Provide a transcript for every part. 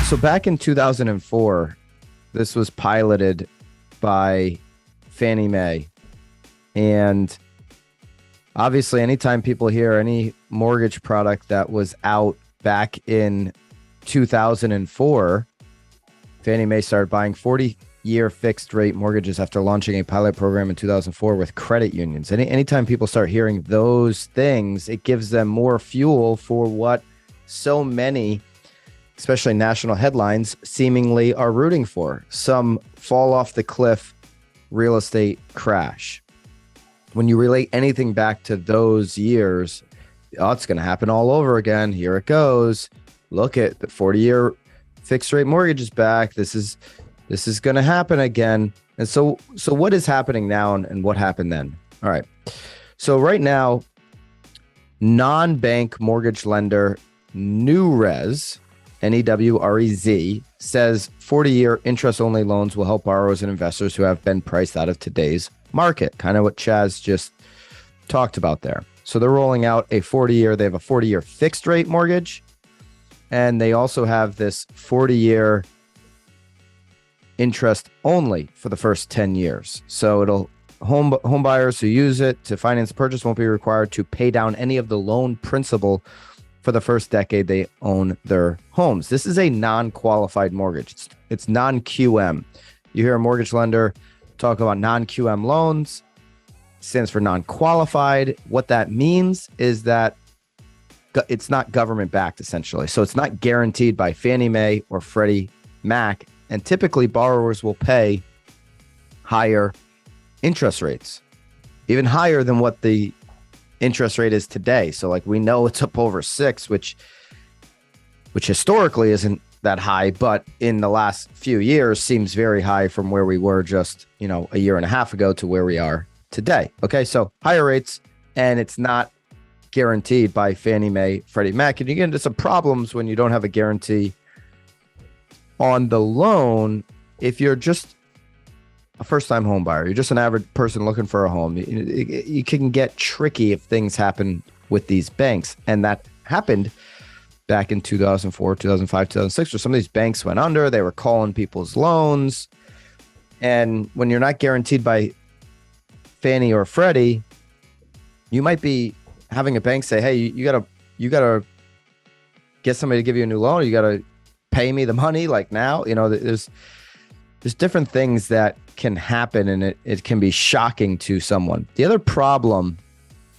So back in 2004, this was piloted by Fannie Mae. And obviously, anytime people hear any mortgage product that was out back in 2004, Fannie Mae started buying 40-year fixed rate mortgages after launching a pilot program in 2004 with credit unions. Anytime people start hearing those things, it gives them more fuel for what so many, especially national headlines, seemingly are rooting for. Some fall off the cliff real estate crash. When you relate anything back to those years, oh, it's going to happen all over again. Here it goes. Look at the 40-year fixed rate mortgage is back. This is going to happen again. And so what is happening now and what happened then? All right. So right now, non-bank mortgage lender Newrez, N-E-W-R-E-Z, says 40-year interest-only loans will help borrowers and investors who have been priced out of today's market, kind of what Chaz just talked about there. So they're rolling out they have a 40-year fixed rate mortgage, and they also have this 40-year interest only for the first 10 years. So home buyers who use it to finance the purchase won't be required to pay down any of the loan principal for the first decade they own their homes. This is a non-qualified mortgage. It's non-QM. You hear a mortgage lender talk about non-QM loans, stands for non-qualified. What that means is that it's not government backed, essentially. So it's not guaranteed by Fannie Mae or Freddie Mac. And typically borrowers will pay higher interest rates, even higher than what the interest rate is today. So like we know it's up over 6, which historically isn't that high, but in the last few years seems very high from where we were just, a year and a half ago to where we are today. Okay. So higher rates, and it's not guaranteed by Fannie Mae, Freddie Mac. And you get into some problems when you don't have a guarantee on the loan. If you're just a first-time home buyer, you're just an average person looking for a home, you can get tricky if things happen with these banks. And that happened back in 2004, 2005, 2006, where some of these banks went under. They were calling people's loans. And when you're not guaranteed by Fannie or Freddie, you might be having a bank say, hey, you gotta get somebody to give you a new loan, or you gotta pay me the money like now. There's different things that can happen, and it can be shocking to someone. The other problem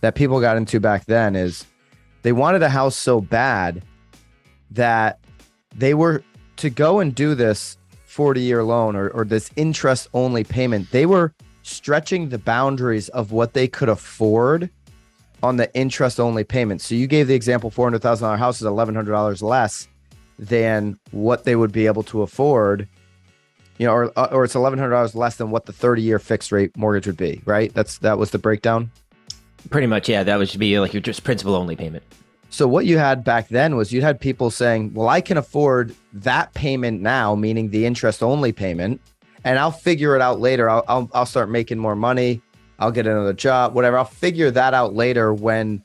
that people got into back then is they wanted a house so bad that they were to go and do this 40-year loan or this interest-only payment. They were stretching the boundaries of what they could afford on the interest-only payment. So you gave the example, $400,000 house is $1,100 less than what they would be able to afford, or it's $1,100 less than what the 30-year fixed rate mortgage would be, right? That was the breakdown? Pretty much, yeah. That would be like your just principal-only payment. So what you had back then was you had people saying, well, I can afford that payment now, meaning the interest-only payment, and I'll figure it out later. I'll start making more money. I'll get another job, whatever. I'll figure that out later when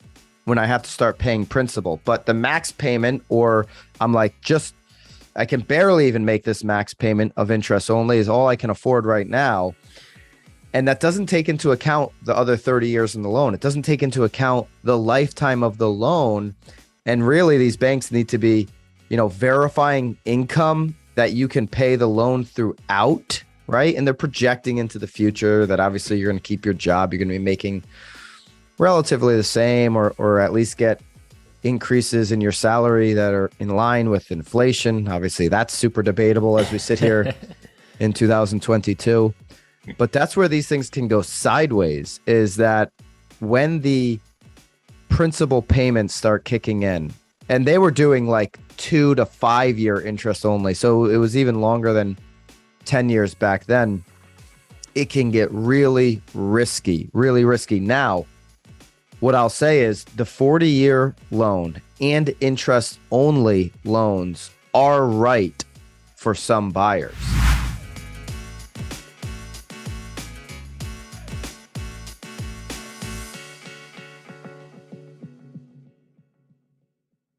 I have to start paying principal. But the max payment, or I'm like, I can barely even make this max payment of interest only, is all I can afford right now. And that doesn't take into account the other 30 years in the loan. It doesn't take into account the lifetime of the loan. And really, these banks need to be, verifying income that you can pay the loan throughout, right? And they're projecting into the future that obviously you're going to keep your job. You're going to be making relatively the same, or at least get increases in your salary that are in line with inflation. Obviously, that's super debatable as we sit here in 2022. But that's where these things can go sideways, is that when the principal payments start kicking in, and they were doing like 2 to 5 year interest only. So it was even longer than 10 years back then. It can get really risky. Now, what I'll say is the 40-year loan and interest only loans are right for some buyers.